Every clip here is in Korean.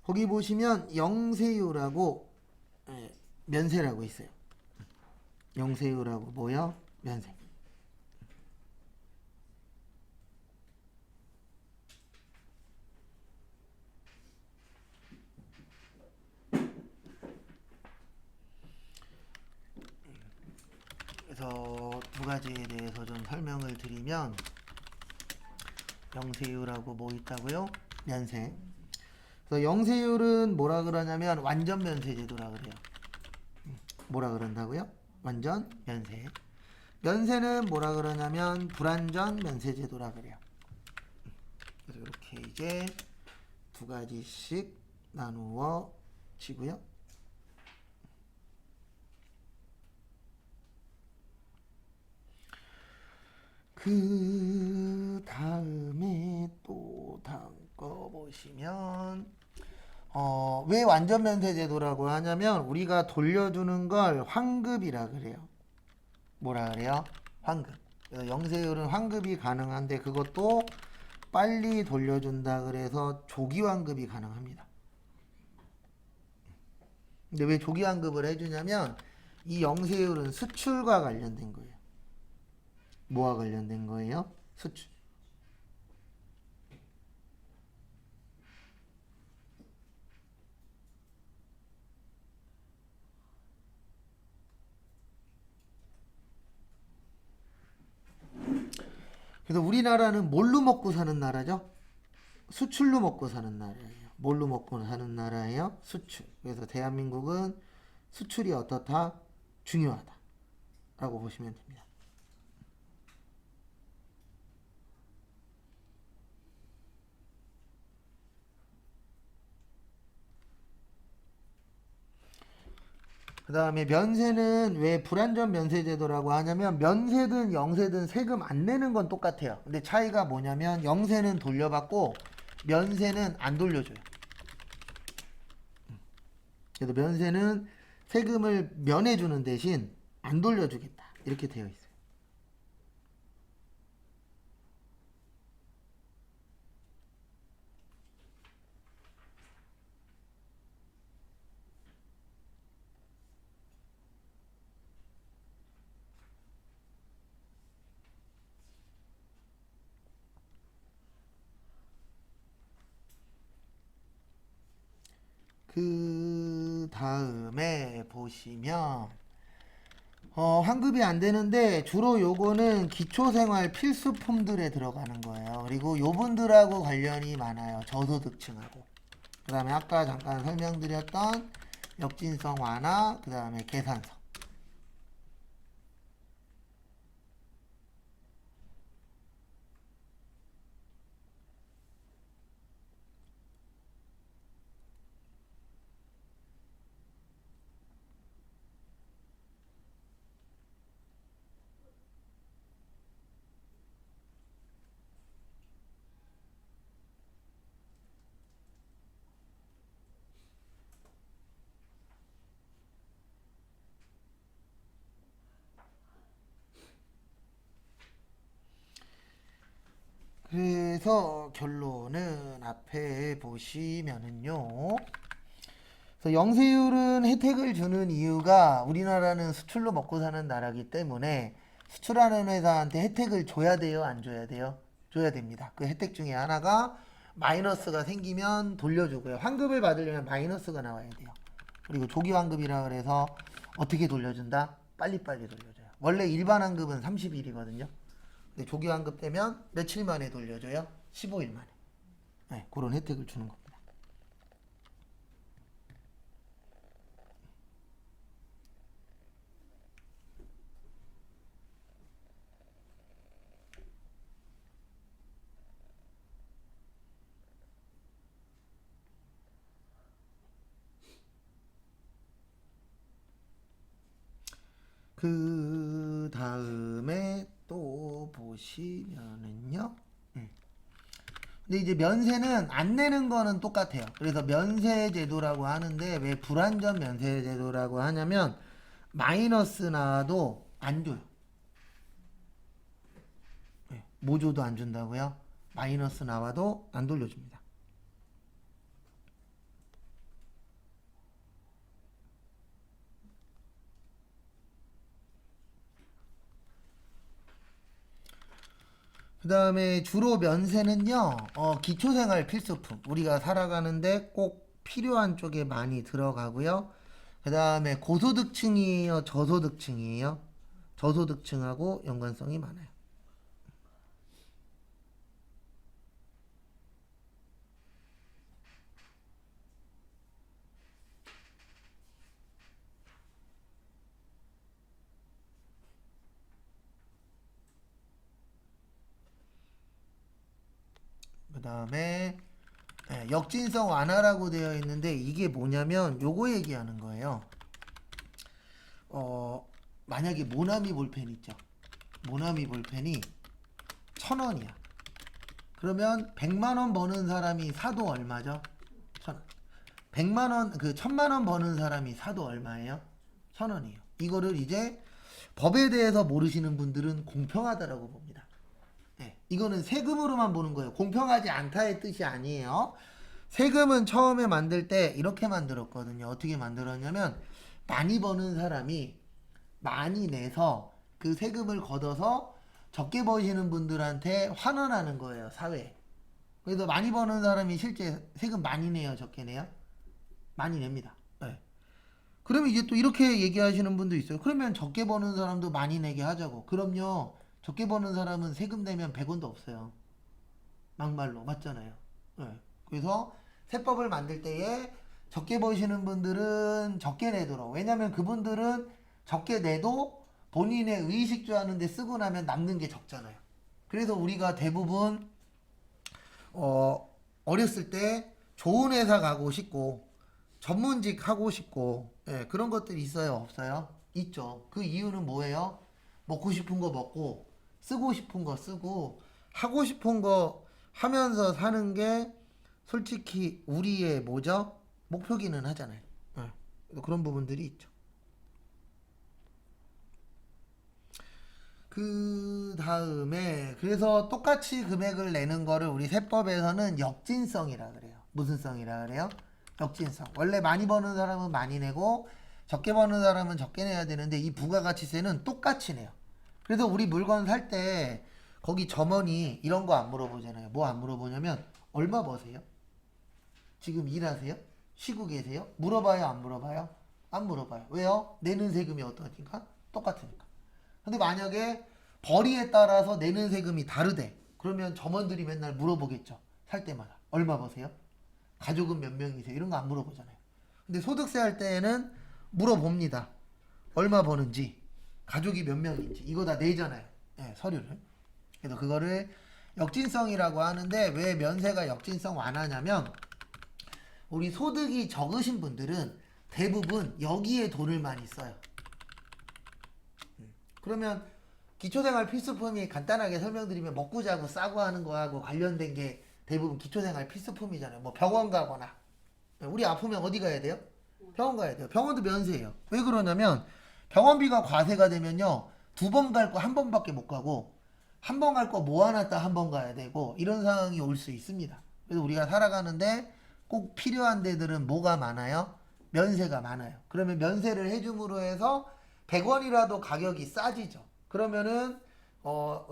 거기 보시면 영세유라고 면세라고 있어요. 영세유라고 뭐요? 면세. 그래서 두 가지에 대해서 좀 설명을 드리면 영세율하고 뭐 있다고요? 면세. 그래서 영세율은 뭐라 그러냐면 완전 면세 제도라 그래요. 뭐라 그런다고요? 완전 면세. 면세는 뭐라 그러냐면 불완전 면세 제도라 그래요. 그래서 이렇게 이제 두 가지씩 나누어 지고요. 그 다음에 또 다음 거 보시면 왜 완전 면세 제도라고 하냐면 우리가 돌려주는 걸 환급이라 그래요. 뭐라 그래요? 환급. 그래서 영세율은 환급이 가능한데 그것도 빨리 돌려준다 그래서 조기 환급이 가능합니다. 근데 왜 조기 환급을 해주냐면 이 영세율은 수출과 관련된 거예요. 뭐와 관련된 거예요? 수출. 그래서 우리나라는 뭘로 먹고 사는 나라죠? 수출로 먹고 사는 나라예요. 뭘로 먹고 사는 나라예요? 수출. 그래서 대한민국은 수출이 어떻다? 중요하다. 라고 보시면 됩니다. 그 다음에 면세는 왜 불완전 면세 제도라고 하냐면 면세든 영세든 세금 안 내는 건 똑같아요. 근데 차이가 뭐냐면 영세는 돌려받고 면세는 안 돌려줘요. 그래서 면세는 세금을 면해주는 대신 안 돌려주겠다. 이렇게 되어 있어요. 그 다음에 보시면 환급이 안 되는데 주로 요거는 기초생활 필수품들에 들어가는 거예요. 그리고 요분들하고 관련이 많아요. 저소득층하고. 그 다음에 아까 잠깐 설명드렸던 역진성 완화, 그 다음에 계산서. 그래서 결론은 앞에 보시면은요. 그래서 영세율은 혜택을 주는 이유가 우리나라는 수출로 먹고 사는 나라기 때문에 수출하는 회사한테 혜택을 줘야 돼요, 안 줘야 돼요? 줘야 됩니다. 그 혜택 중에 하나가 마이너스가 생기면 돌려주고요. 환급을 받으려면 마이너스가 나와야 돼요. 그리고 조기 환급이라 그래서 어떻게 돌려준다? 빨리빨리 돌려줘요. 원래 일반 환급은 30일이거든요. 근데 조기 환급 되면 며칠 만에 돌려줘요? 15일 만에. 네, 그런 혜택을 주는 겁니다. 그 다음에 또 보시면은요. 근데 이제 면세는 안 내는 거는 똑같아요. 그래서 면세 제도라고 하는데 왜 불완전 면세 제도라고 하냐면 마이너스 나와도 안 줘요. 모조도 안 준다고요? 마이너스 나와도 안 돌려줍니다. 그 다음에 주로 면세는요, 기초생활 필수품. 우리가 살아가는데 꼭 필요한 쪽에 많이 들어가고요. 그 다음에 고소득층이에요, 저소득층이에요? 저소득층하고 연관성이 많아요. 그 다음에 역진성 완화라고 되어 있는데 이게 뭐냐면 요거 얘기하는 거예요. 만약에 모나미 볼펜 있죠. 모나미 볼펜이 1,000원이야. 그러면 100만원 버는 사람이 사도 얼마죠? 1,000원. 100만원, 1,000만원 버는 사람이 사도 얼마예요? 1,000원이에요. 이거를 이제 법에 대해서 모르시는 분들은 공평하다라고 봅니다. 네, 이거는 세금으로만 보는 거예요. 공평하지 않다의 뜻이 아니에요. 세금은 처음에 만들 때 이렇게 만들었거든요. 어떻게 만들었냐면 많이 버는 사람이 많이 내서 그 세금을 걷어서 적게 버시는 분들한테 환원하는 거예요, 사회에. 그래서 많이 버는 사람이 실제 세금 많이 내요, 적게 내요? 많이 냅니다. 네. 그러면 이제 또 이렇게 얘기하시는 분도 있어요. 그러면 적게 버는 사람도 많이 내게 하자고. 그럼요, 적게 버는 사람은 세금 내면 100원도 없어요. 막말로. 맞잖아요. 네. 그래서 세법을 만들 때에 적게 버시는 분들은 적게 내도록. 왜냐면 그분들은 적게 내도 본인의 의식주 하는데 쓰고 나면 남는 게 적잖아요. 그래서 우리가 대부분 어렸을 때 좋은 회사 가고 싶고 전문직 하고 싶고 그런 것들이 있어요, 없어요? 있죠. 그 이유는 뭐예요? 먹고 싶은 거 먹고 쓰고 싶은 거 쓰고 하고 싶은 거 하면서 사는 게 솔직히 우리의 뭐죠? 목표기는 하잖아요. 그런 부분들이 있죠. 그 다음에 그래서 똑같이 금액을 내는 거를 우리 세법에서는 역진성이라 그래요. 무슨 성이라 그래요? 역진성. 원래 많이 버는 사람은 많이 내고 적게 버는 사람은 적게 내야 되는데 이 부가가치세는 똑같이 내요. 그래서 우리 물건 살 때 거기 점원이 이런 거 안 물어보잖아요. 뭐 안 물어보냐면 얼마 버세요? 지금 일하세요? 쉬고 계세요? 물어봐요, 안 물어봐요? 안 물어봐요. 왜요? 내는 세금이 어떠니까? 똑같으니까. 근데 만약에 벌이에 따라서 내는 세금이 다르대. 그러면 점원들이 맨날 물어보겠죠. 살 때마다. 얼마 버세요? 가족은 몇 명이세요? 이런 거 안 물어보잖아요. 근데 소득세 할 때에는 물어봅니다. 얼마 버는지, 가족이 몇 명인지. 이거 다 내잖아요. 네, 서류를. 그래서 그거를 역진성이라고 하는데 왜 면세가 역진성 완화냐면 우리 소득이 적으신 분들은 대부분 여기에 돈을 많이 써요. 그러면 기초생활 필수품이 간단하게 설명드리면 먹고 자고 싸고 하는 거하고 관련된 게 대부분 기초생활 필수품이잖아요. 뭐 병원 가거나 우리 아프면 어디 가야 돼요? 병원 가야 돼요. 병원도 면세예요. 왜 그러냐면 병원비가 과세가 되면요 2번 갈 거 1번밖에 못 가고 1번 갈 거 모아놨다 1번 가야 되고 이런 상황이 올 수 있습니다. 그래서 우리가 살아가는데 꼭 필요한 데들은 뭐가 많아요? 면세가 많아요. 그러면 면세를 해줌으로 해서 100원이라도 가격이 싸지죠. 그러면은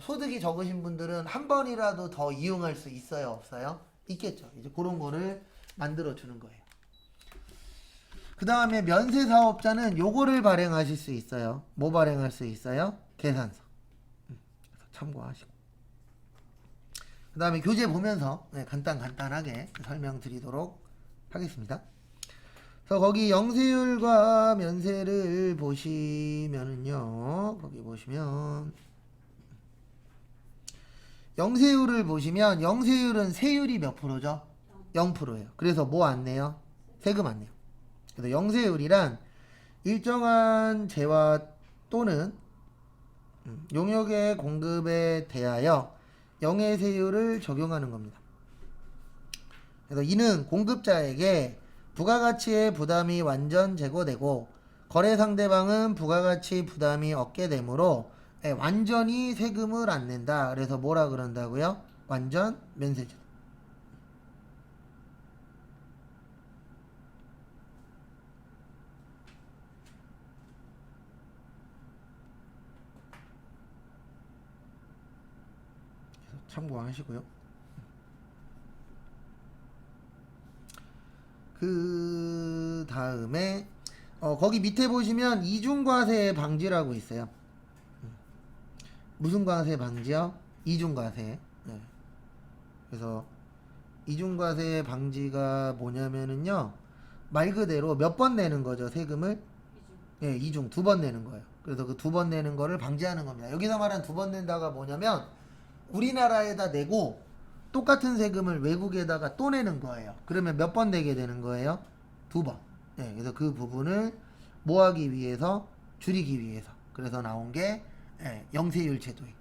소득이 적으신 분들은 한 번이라도 더 이용할 수 있어요, 없어요? 있겠죠. 이제 그런 거를 만들어 주는 거예요. 그 다음에 면세 사업자는 요거를 발행하실 수 있어요. 뭐 발행할 수 있어요? 계산서. 참고하시고. 그 다음에 교재 보면서 간단하게 설명드리도록 하겠습니다. 그래서 거기 영세율과 면세를 보시면은요, 거기 보시면 영세율을 보시면 영세율은 세율이 몇 프로죠? 0%예요. 그래서 뭐 안 내요? 세금 안 내요. 그래서 영세율이란 일정한 재화 또는 용역의 공급에 대하여 영해세율을 적용하는 겁니다. 그래서 이는 공급자에게 부가가치의 부담이 완전 제거되고 거래 상대방은 부가가치 부담이 없게 되므로 완전히 세금을 안 낸다. 그래서 뭐라 그런다고요? 완전 면세제. 참고하시고요. 그 다음에 거기 밑에 보시면 이중과세 방지라고 있어요. 무슨 과세 방지요? 이중과세. 네. 그래서 이중과세 방지가 뭐냐면은요, 말 그대로 몇 번 내는 거죠, 세금을? 예, 이중 두 번 내는 거예요. 그래서 그 두 번 내는 거를 방지하는 겁니다. 여기서 말한 두 번 낸다가 뭐냐면 우리나라에다 내고 똑같은 세금을 외국에다가 또 내는 거예요. 그러면 몇 번 내게 되는 거예요? 두 번. 예, 그래서 그 부분을 뭐 하기 위해서? 줄이기 위해서. 그래서 나온 게 영세율 제도예요.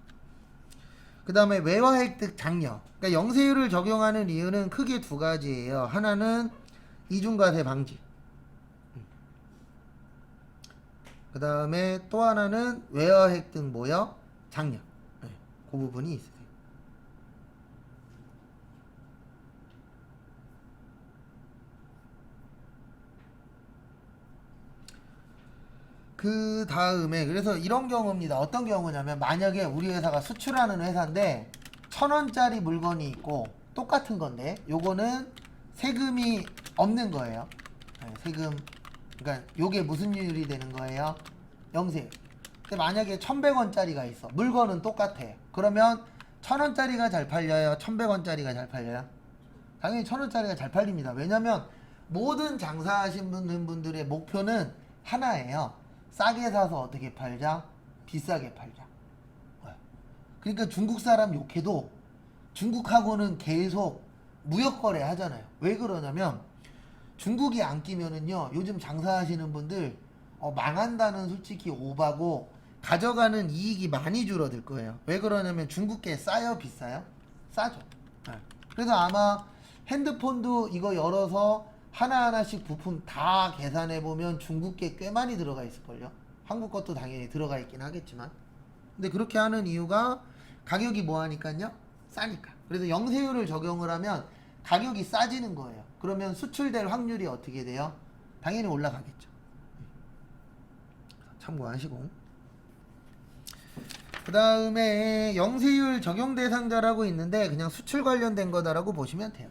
그 다음에 외화 획득 장려. 그러니까 영세율을 적용하는 이유는 크게 두 가지예요. 하나는 이중과세 방지. 그 다음에 또 하나는 외화 획득 뭐요? 장려. 그 부분이 있어요. 그 다음에 그래서 이런 경우입니다. 어떤 경우냐면 만약에 우리 회사가 수출하는 회사인데 1,000원짜리 물건이 있고 똑같은 건데 요거는 세금이 없는 거예요. 세금, 그러니까 요게 무슨 율이 되는 거예요? 영세율. 근데 만약에 1,100원짜리가 있어. 물건은 똑같아. 그러면 1,000원짜리가 잘 팔려요? 1,100원짜리가 잘 팔려요? 당연히 1,000원짜리가 잘 팔립니다. 왜냐면 모든 장사하시는 분들의 목표는 하나예요. 싸게 사서 어떻게 팔자? 비싸게 팔자. 그러니까 중국 사람 욕해도 중국하고는 계속 무역 거래 하잖아요. 왜 그러냐면 중국이 안 끼면은요, 요즘 장사하시는 분들 망한다는 솔직히 오바고 가져가는 이익이 많이 줄어들 거예요. 왜 그러냐면 중국계 싸요, 비싸요? 싸죠. 그래서 아마 핸드폰도 이거 열어서 하나하나씩 부품 다 계산해보면 중국계 꽤 많이 들어가 있을걸요. 한국 것도 당연히 들어가 있긴 하겠지만. 근데 그렇게 하는 이유가 가격이 뭐하니까요? 싸니까. 그래서 영세율을 적용을 하면 가격이 싸지는 거예요. 그러면 수출될 확률이 어떻게 돼요? 당연히 올라가겠죠. 참고하시고. 그 다음에 영세율 적용 대상자라고 있는데 그냥 수출 관련된 거다라고 보시면 돼요.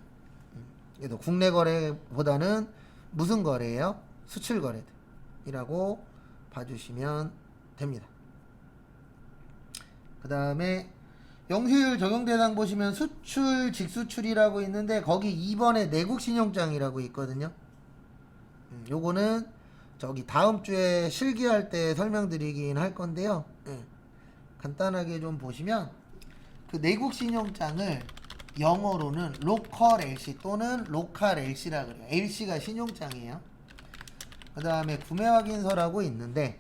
그래도 국내 거래보다는 무슨 거래예요? 수출 거래들이라고 봐주시면 됩니다. 그 다음에 영세율 적용 대상 보시면 수출, 직수출이라고 있는데 거기 2번에 내국 신용장이라고 있거든요. 요거는 저기 다음 주에 실기할 때 설명드리긴 할 건데요. 간단하게 좀 보시면 그 내국 신용장을 영어로는 로컬 LC 또는 로컬 LC라 그래요. LC가 신용장이에요. 그 다음에 구매 확인서라고 있는데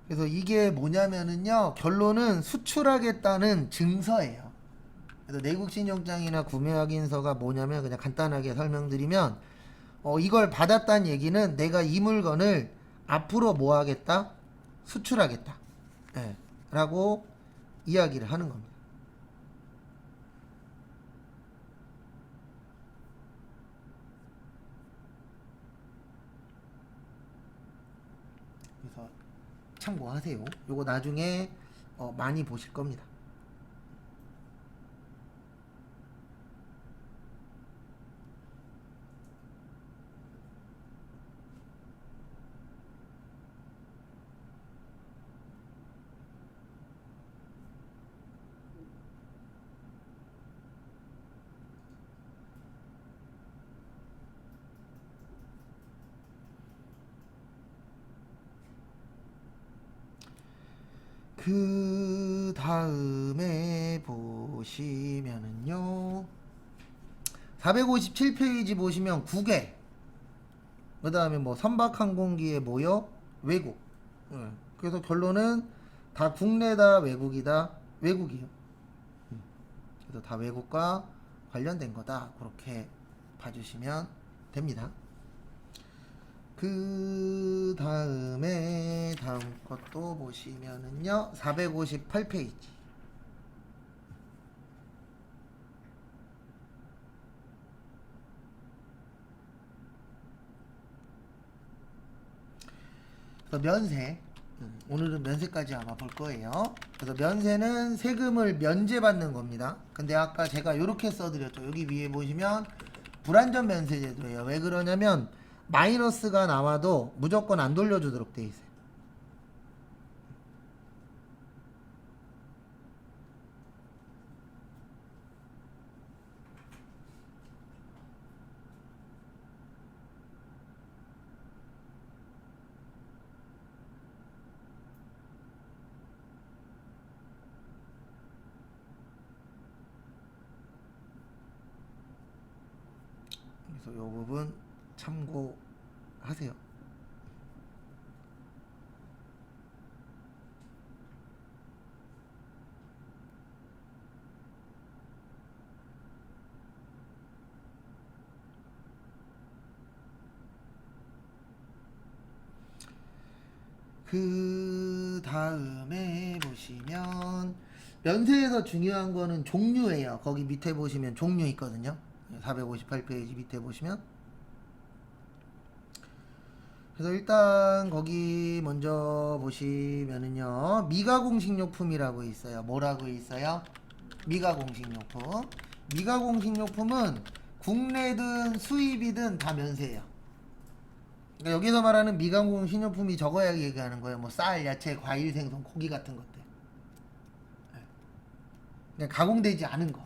그래서 이게 뭐냐면은요, 결론은 수출하겠다는 증서예요. 그래서 내국 신용장이나 구매 확인서가 뭐냐면 그냥 간단하게 설명드리면 이걸 받았다는 얘기는 내가 이 물건을 앞으로 뭐 하겠다? 수출하겠다. 라고 이야기를 하는 겁니다. 그래서 참고하세요. 요거 나중에 많이 보실 겁니다. 그 다음에 보시면은요 457페이지 보시면 국외 그 다음에 뭐 선박항공기에 뭐요? 외국. 그래서 결론은 다 국내다 외국이다? 외국이요. 그래서 다 외국과 관련된 거다. 그렇게 봐주시면 됩니다. 그 다음에 다음 것도 보시면은요 458페이지 그래서 면세. 오늘은 면세까지 아마 볼 거예요. 그래서 면세는 세금을 면제받는 겁니다. 근데 아까 제가 이렇게 써드렸죠. 여기 위에 보시면 불완전 면세 제도예요. 왜 그러냐면 마이너스가 나와도 무조건 안 돌려주도록 돼 있어요. 그래서 이 부분 참고하세요. 그 다음에 보시면 면세에서 중요한 거는 종류예요. 거기 밑에 보시면 종류 있거든요. 458페이지 밑에 보시면. 그래서 일단 거기 먼저 보시면은요, 미가공식료품이라고 있어요. 뭐라고 있어요? 미가공식료품. 미가공식료품은 국내든 수입이든 다 면세예요. 그러니까 여기서 말하는 미가공식료품이 적어야 얘기하는 거예요. 뭐 쌀, 야채, 과일, 생선, 고기 같은 것들. 그냥 가공되지 않은 거.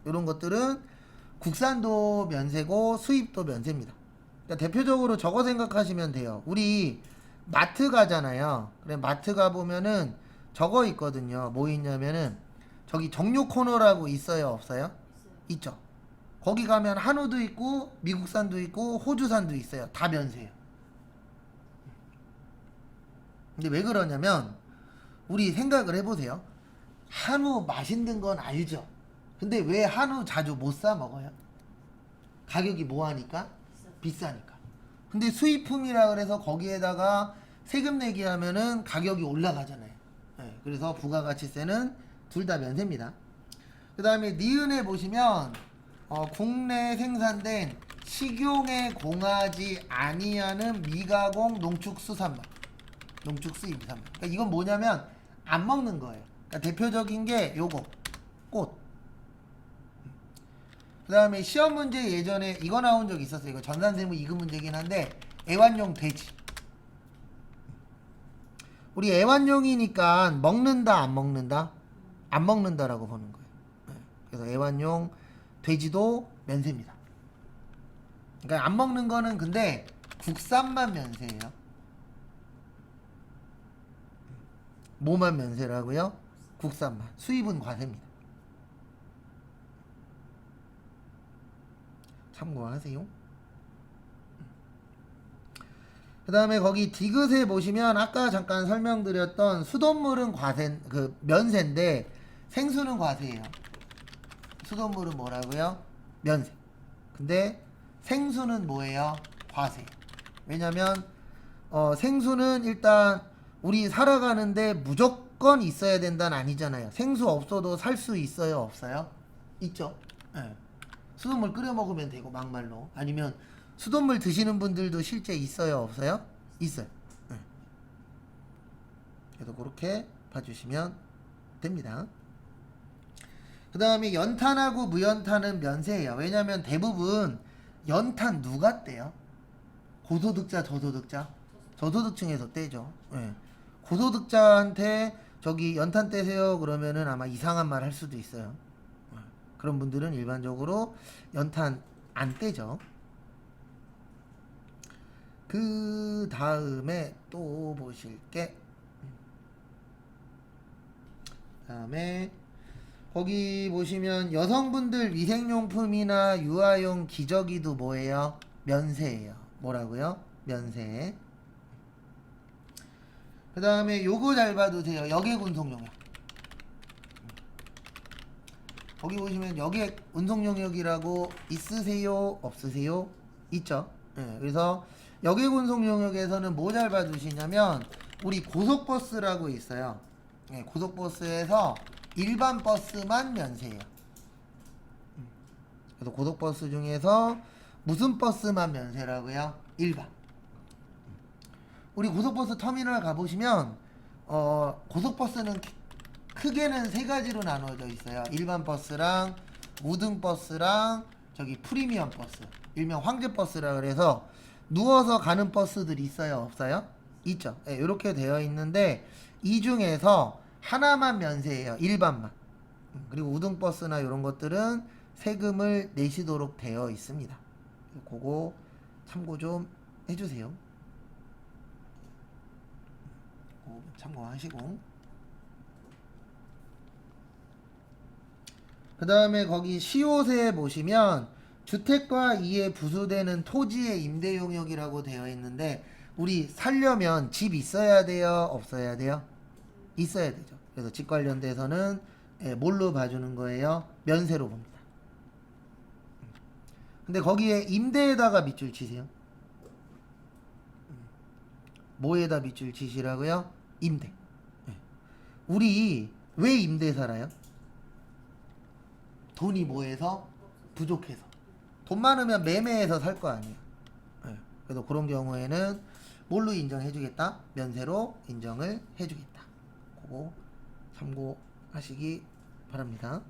이런 것들은 국산도 면세고 수입도 면세입니다. 그러니까 대표적으로 저거 생각하시면 돼요. 우리 마트 가잖아요. 그래 마트 가 보면은 저거 있거든요. 뭐 있냐면은 저기 정육 코너라고 있어요, 없어요? 있죠. 거기 가면 한우도 있고 미국산도 있고 호주산도 있어요. 다 면세예요. 근데 왜 그러냐면 우리 생각을 해보세요. 한우 맛있는 건 알죠. 근데 왜 한우 자주 못 사 먹어요? 가격이 뭐하니까? 비싸니까. 근데 수입품이라 그래서 거기에다가 세금 내기 하면은 가격이 올라가잖아요. 네, 그래서 부가가치세는 둘 다 면세입니다. 그 다음에 니은에 보시면 국내 생산된 식용에 공하지 아니하는 미가공 농축수산물, 농축수입산물. 그러니까 이건 뭐냐면 안 먹는 거예요. 그러니까 대표적인 게 요거 꽃. 그 다음에 시험 문제 예전에 이거 나온 적 있었어요. 이거 전산세무 2급 문제긴 한데 애완용 돼지. 우리 애완용이니까 먹는다 안 먹는다? 안 먹는다라고 보는 거예요. 그래서 애완용 돼지도 면세입니다. 그러니까 안 먹는 거는 근데 국산만 면세예요. 뭐만 면세라고요? 국산만. 수입은 과세입니다. 참고하세요. 그 다음에 거기 디귿에 보시면 아까 잠깐 설명드렸던 수돗물은 과세, 그 면세인데 생수는 과세예요. 수돗물은 뭐라고요? 면세. 근데 생수는 뭐예요? 과세. 왜냐면 생수는 일단 우리 살아가는데 무조건 있어야 된다는 아니잖아요. 생수 없어도 살 수 있어요? 없어요? 있죠. 네. 수돗물 끓여 먹으면 되고 막말로. 아니면 수돗물 드시는 분들도 실제 있어요? 없어요? 있어요. 네. 그래서 그렇게 봐주시면 됩니다. 그 다음에 연탄하고 무연탄은 면세예요. 왜냐면 대부분 연탄 누가 떼요? 고소득자, 저소득자? 저소득층에서 떼죠. 네. 고소득자한테 저기 연탄 떼세요 그러면은 아마 이상한 말 할 수도 있어요. 그런 분들은 일반적으로 연탄 안 떼죠. 그 다음에 또 보실 게 다음에 거기 보시면 여성분들 위생용품이나 유아용 기저귀도 뭐예요? 면세예요. 뭐라고요? 면세. 그 다음에 요거 잘 봐두세요. 여객운송용역. 거기 보시면 여객 운송용역이라고 있으세요? 없으세요? 있죠. 네, 그래서 여객 운송용역에서는 뭐 잘 봐주시냐면 우리 고속버스라고 있어요. 네, 고속버스에서 일반 버스만 면세예요. 그래서 고속버스 중에서 무슨 버스만 면세라고요? 일반. 우리 고속버스 터미널 가보시면 고속버스는 크게는 세 가지로 나누어져 있어요. 일반 버스랑 우등버스랑 저기 프리미엄 버스, 일명 황제버스라 그래서 누워서 가는 버스들이 있어요, 없어요? 있죠. 네, 이렇게 되어 있는데 이 중에서 하나만 면세예요, 일반만. 그리고 우등버스나 이런 것들은 세금을 내시도록 되어 있습니다. 그거 참고 좀 해주세요. 참고하시고, 그 다음에 거기 시옷에 보시면 주택과 이에 부수되는 토지의 임대 용역이라고 되어 있는데 우리 살려면 집 있어야 돼요, 없어야 돼요? 있어야 되죠. 그래서 집 관련돼서는 뭘로 봐주는 거예요? 면세로 봅니다. 근데 거기에 임대에다가 밑줄 치세요. 뭐에다 밑줄 치시라고요? 임대. 우리 왜 임대 살아요? 돈이 뭐해서? 부족해서. 돈 많으면 매매해서 살 거 아니에요. 그래서 그런 경우에는 뭘로 인정해주겠다? 면세로 인정을 해주겠다. 그거 참고하시기 바랍니다.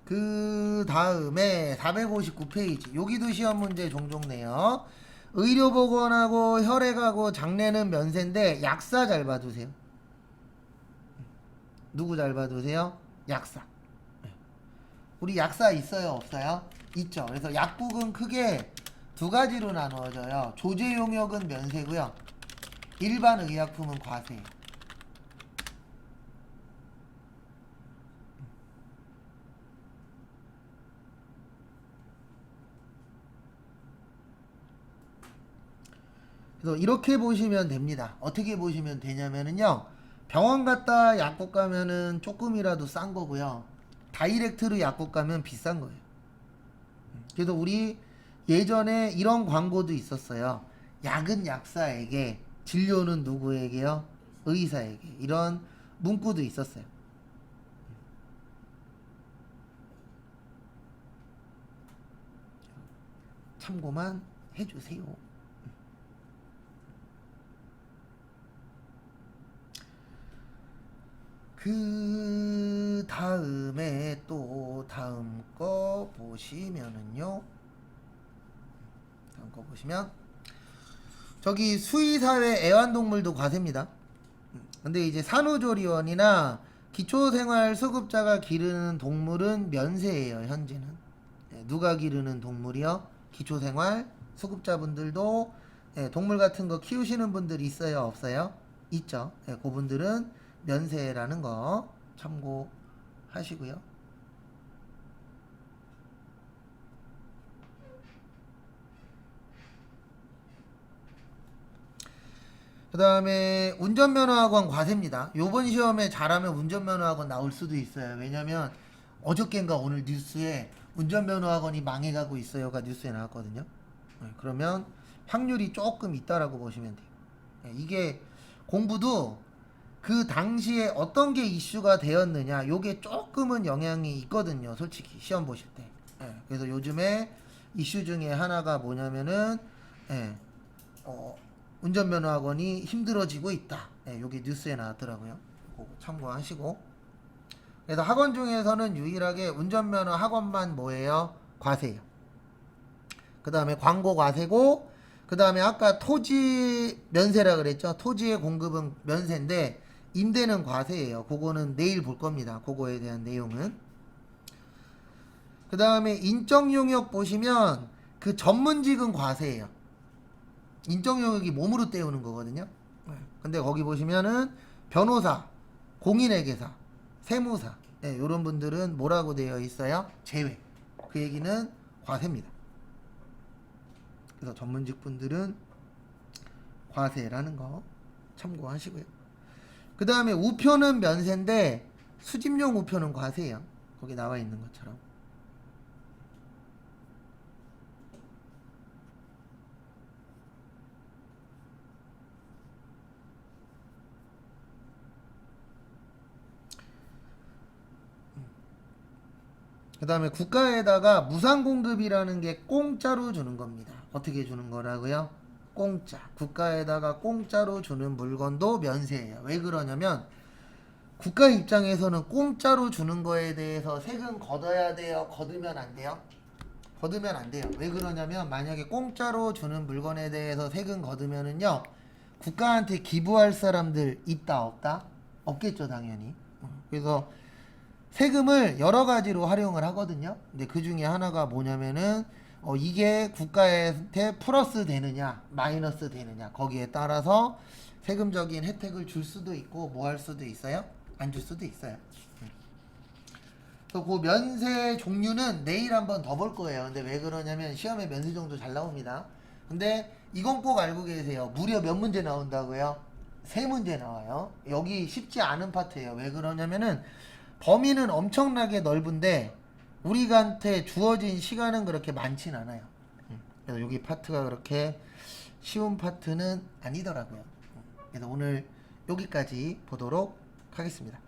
그 다음에 459페이지, 여기도 시험 문제 종종 내요. 의료보건하고 혈액하고 장례는 면세인데 약사 잘 봐두세요. 누구 잘 봐두세요? 약사. 우리 약사 있어요, 없어요? 있죠. 그래서 약국은 크게 두 가지로 나누어져요. 조제 용역은 면세고요, 일반 의약품은 과세예요. 그래서 이렇게 보시면 됩니다. 어떻게 보시면 되냐면은요, 병원 갔다 약국 가면은 조금이라도 싼 거고요, 다이렉트로 약국 가면 비싼 거예요. 그래서 우리 예전에 이런 광고도 있었어요. 약은 약사에게, 진료는 누구에게요? 의사에게. 이런 문구도 있었어요. 참고만 해주세요. 그 다음에 또 다음 거 보시면은요, 다음 거 보시면 저기 수의사회 애완동물도 과세입니다. 근데 이제 산후조리원이나 기초생활수급자가 기르는 동물은 면세예요, 현재는. 누가 기르는 동물이요? 기초생활수급자분들도 동물 같은 거 키우시는 분들 있어요, 없어요? 있죠. 그분들은 면세라는 거 참고하시고요. 그 다음에 운전면허학원 과세입니다. 요번 시험에 잘하면 운전면허학원 나올 수도 있어요. 왜냐면 어저께인가 오늘 뉴스에 운전면허학원이 망해가고 있어요가 뉴스에 나왔거든요. 그러면 확률이 조금 있다라고 보시면 돼요. 이게 공부도 그 당시에 어떤 게 이슈가 되었느냐, 요게 조금은 영향이 있거든요, 솔직히 시험 보실 때. 그래서 요즘에 이슈 중에 하나가 뭐냐면은 운전면허학원이 힘들어지고 있다. 요게 뉴스에 나왔더라고요. 그거 참고하시고. 그래서 학원 중에서는 유일하게 운전면허 학원만 뭐예요? 과세예요. 그 다음에 광고 과세고, 그 다음에 아까 토지 면세라 그랬죠. 토지의 공급은 면세인데 임대는 과세예요. 그거는 내일 볼 겁니다. 그거에 대한 내용은. 그 다음에 인적용역 보시면 그 전문직은 과세예요. 인적용역이 몸으로 때우는 거거든요. 근데 거기 보시면은 변호사, 공인회계사, 세무사, 이런 분들은 뭐라고 되어 있어요? 제외. 그 얘기는 과세입니다. 그래서 전문직 분들은 과세라는 거 참고하시고요. 그 다음에 우표는 면세인데 수집용 우표는 과세예요. 거기 나와 있는 것처럼. 그 다음에 국가에다가 무상공급이라는 게 공짜로 주는 겁니다. 어떻게 주는 거라고요? 공짜. 국가에다가 공짜로 주는 물건도 면세예요. 왜 그러냐면 국가 입장에서는 공짜로 주는 거에 대해서 세금 걷어야 돼요? 걷으면 안 돼요? 걷으면 안 돼요. 왜 그러냐면 만약에 공짜로 주는 물건에 대해서 세금 걷으면은요 국가한테 기부할 사람들 있다 없다? 없겠죠 당연히. 그래서 세금을 여러 가지로 활용을 하거든요. 근데 그 중에 하나가 뭐냐면은 이게 국가한테 플러스 되느냐 마이너스 되느냐 거기에 따라서 세금적인 혜택을 줄 수도 있고 뭐 할 수도 있어요? 안 줄 수도 있어요. 그 면세 종류는 내일 한번 더 볼 거예요. 근데 왜 그러냐면 시험에 면세 종류 잘 나옵니다. 근데 이건 꼭 알고 계세요. 무려 몇 문제 나온다고요? 3문제 나와요. 여기 쉽지 않은 파트예요. 왜 그러냐면은 범위는 엄청나게 넓은데 우리한테 주어진 시간은 그렇게 많진 않아요. 그래서 여기 파트가 그렇게 쉬운 파트는 아니더라고요. 그래서 오늘 여기까지 보도록 하겠습니다.